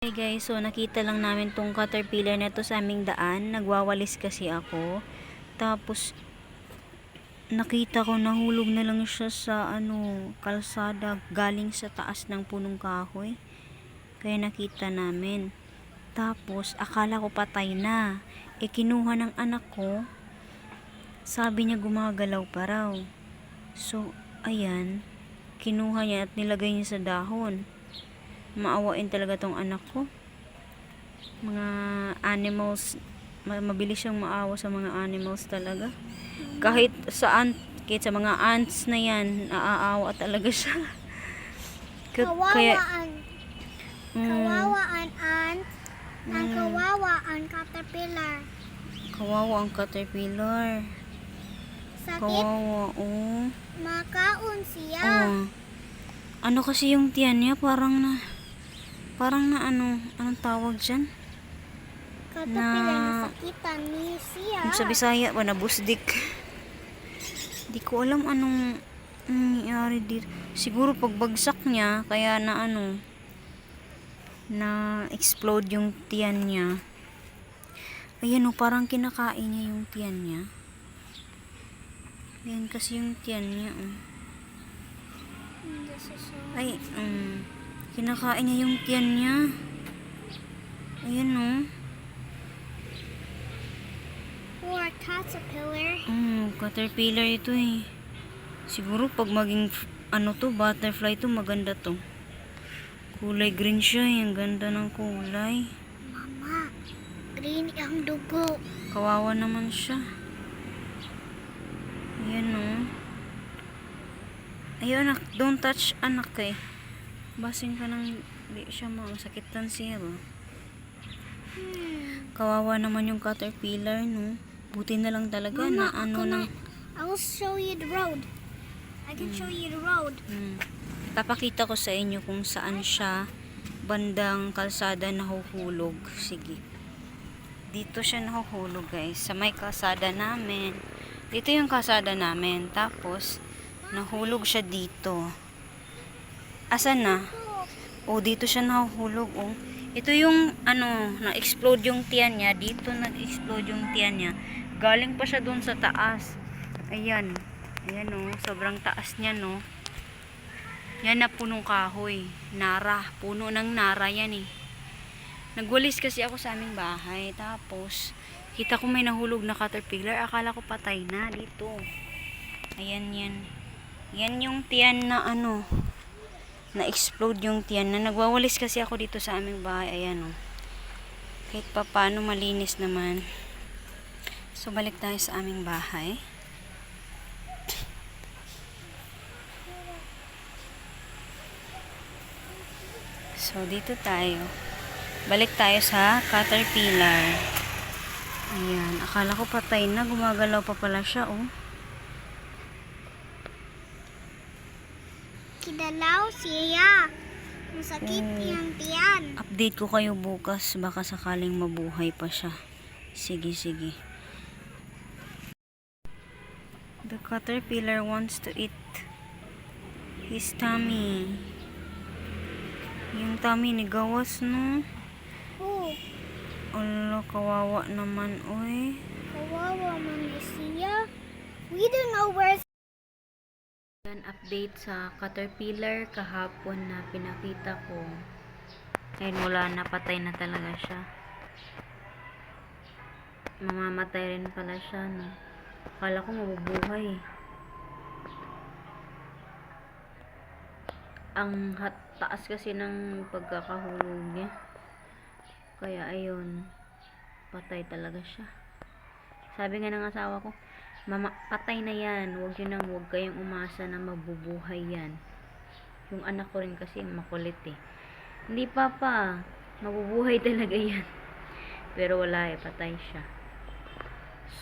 Hey guys, so nakita lang namin tong caterpillar na to sa aming daan. Nagwawalis kasi ako. Tapos nakita ko nahulog na lang siya sa kalsada galing sa taas ng punong kahoy. Kaya nakita namin. Tapos akala ko patay na. Kinuha ng anak ko. Sabi niya gumagalaw pa raw. So ayan, kinuha niya at nilagay niya sa dahon. Maawain talaga tong anak ko. Mga animals, mabilis siyang maawa sa mga animals talaga. Kahit sa mga ants na yan, naaawa talaga siya. Kaya, kawawa ang ant, ang kawawa ang caterpillar. kawawa ang caterpillar. Sakit, Kawawa, makaon siya. Ano kasi yung tiyan niya, parang na anong tawag dyan? Caterpillar na sakitan ni siya. Sa Bisaya pa, nabusdik. Di ko alam anong nangyari dito. Siguro pagbagsak niya, kaya na explode yung tiyan niya. Ayan parang kinakain niya yung tiyan niya. Ayan kasi yung tiyan niya, Ay, kinakain niya yung tiyan niya. Ayan, Or caterpillar. Caterpillar ito Siguro pag maging butterfly to, maganda to. Kulay green siya, ang ganda ng kulay. Mama, green ang dugo. Kawawa naman siya. Ayan Ayun anak, don't touch anak Basin ka ng di siya masakitan siya ba. Kawawa naman yung caterpillar Buti na lang talaga Mama, na I will show you the road. I can show you the road. Papakita ko sa inyo kung saan siya bandang kalsada nahuhulog. Sige. Dito siya nahuhulog guys. Sa may kalsada namin. Dito yung kalsada namin. Tapos, nahulog siya dito. Asan na? Dito siya nahuhulog Ito yung na-explode yung tiyan niya. Dito nag-explode yung tiyan niya. Galing pa siya doon sa taas. Ayan. Ayan sobrang taas niya Yan na punong kahoy. Nara. Puno ng nara yan Nagwalis kasi ako sa aming bahay. Tapos, kita ko may nahulog na caterpillar. Akala ko patay na dito. Ayan yan. Yan yung tiyan na na-explode yung tiyan na nagwawalis kasi ako dito sa aming bahay. Ayan Kahit pa paano malinis naman. So, balik tayo sa aming bahay. So, dito tayo. Balik tayo sa caterpillar. Ayan. Akala ko patay na. Gumagalaw pa pala siya, Kidalaw siya. Masakit yung tiyan. Update ko kayo bukas. Baka sakaling mabuhay pa siya. Sige, sige. The caterpillar wants to eat his tummy. Yung tummy ni gawas, Allah, kawawa naman, Kawawa man siya. We don't know where. Yan, update sa caterpillar kahapon na pinakita ko. Ayun, wala na, patay na talaga siya. Mamamatay rin pala siya, Akala ko mabubuhay. Ang taas kasi ng pagkakahulog niya. Kaya ayun, patay talaga siya. Sabi nga ng asawa ko, Mama, patay na yan. Huwag kayong umasa na mabubuhay yan. Yung anak ko rin kasi makulit Hindi papa, mabubuhay talaga yan. Pero wala patay siya.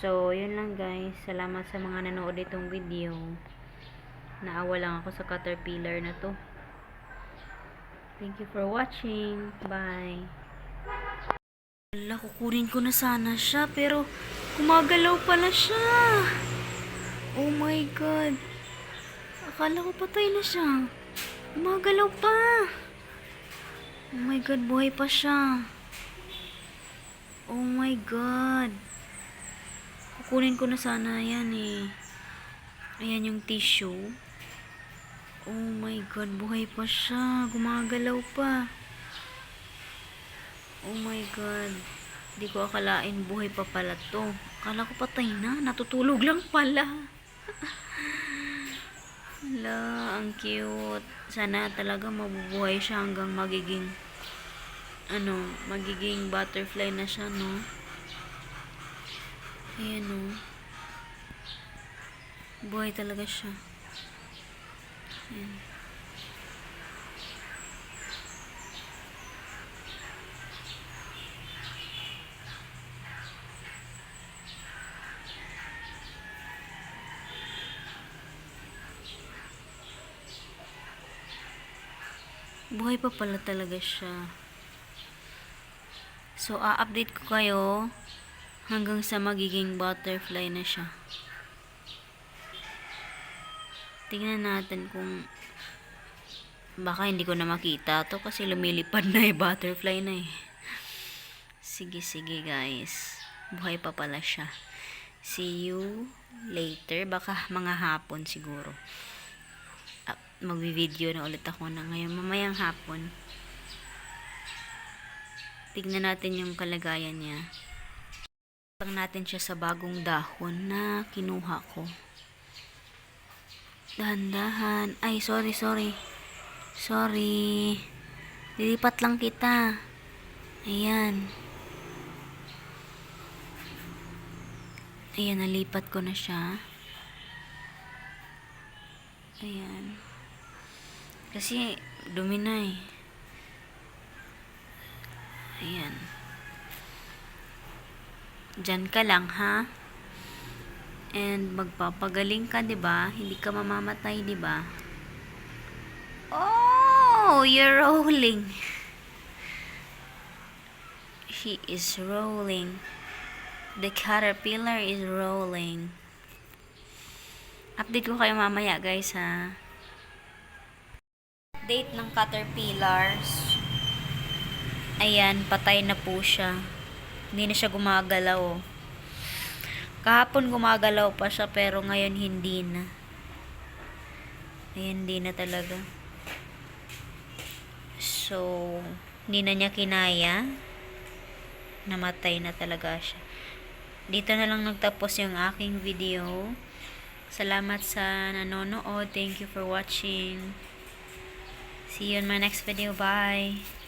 So, yun lang guys. Salamat sa mga nanood itong video. Naawa lang ako sa caterpillar na to. Thank you for watching. Bye. Wala, kukunin ko na sana siya, pero gumagalaw pala siya. Oh my God. Akala ko patay na siya. Gumagalaw pa. Oh my God, buhay pa siya. Oh my God. Kukunin ko na sana yan eh. Ayan yung tissue. Oh my God, buhay pa siya. Gumagalaw pa. Oh my God. Di ko akalain buhay pa pala to. Akala ko patay na. Natutulog lang pala. Hala, ang cute. Sana talaga mabubuhay siya hanggang magiging magiging butterfly na siya, no? Ayan, no? Buhay talaga siya. Ayan. Buhay pa pala talaga siya. So, a-update ko kayo hanggang sa magiging butterfly na siya. Tingnan natin kung baka hindi ko na makita to kasi lumilipad na butterfly na eh. Sige, sige guys. Buhay pa pala siya. See you later. Baka mga hapon siguro. Magvi-video na ulit ako na ngayon. Mamayang hapon. Tignan natin yung kalagayan niya. Pang natin siya sa bagong dahon na kinuha ko. Dahan-dahan. Ay, sorry. Sorry. Lilipat lang kita. Ayan. Ayan, nalipat ko na siya. Ayan. Kasi, dumi na eh. Ayan. Diyan ka lang, ha? And magpapagaling ka, 'di ba? Hindi ka mamamatay, 'di ba? Oh, you're rolling. He is rolling. The caterpillar is rolling. Update ko kayo mamaya, guys, ha? Update ng caterpillars. Ayan, patay na po siya. Hindi na siya gumagalaw, oh. Kahapon gumagalaw pa siya pero ngayon hindi na. Ayan, hindi na talaga. So, hindi na niya kinaya. Namatay na talaga siya. Dito na lang nagtapos yung aking video. Salamat sa nanonood. Thank you for watching. See you in my next video. Bye!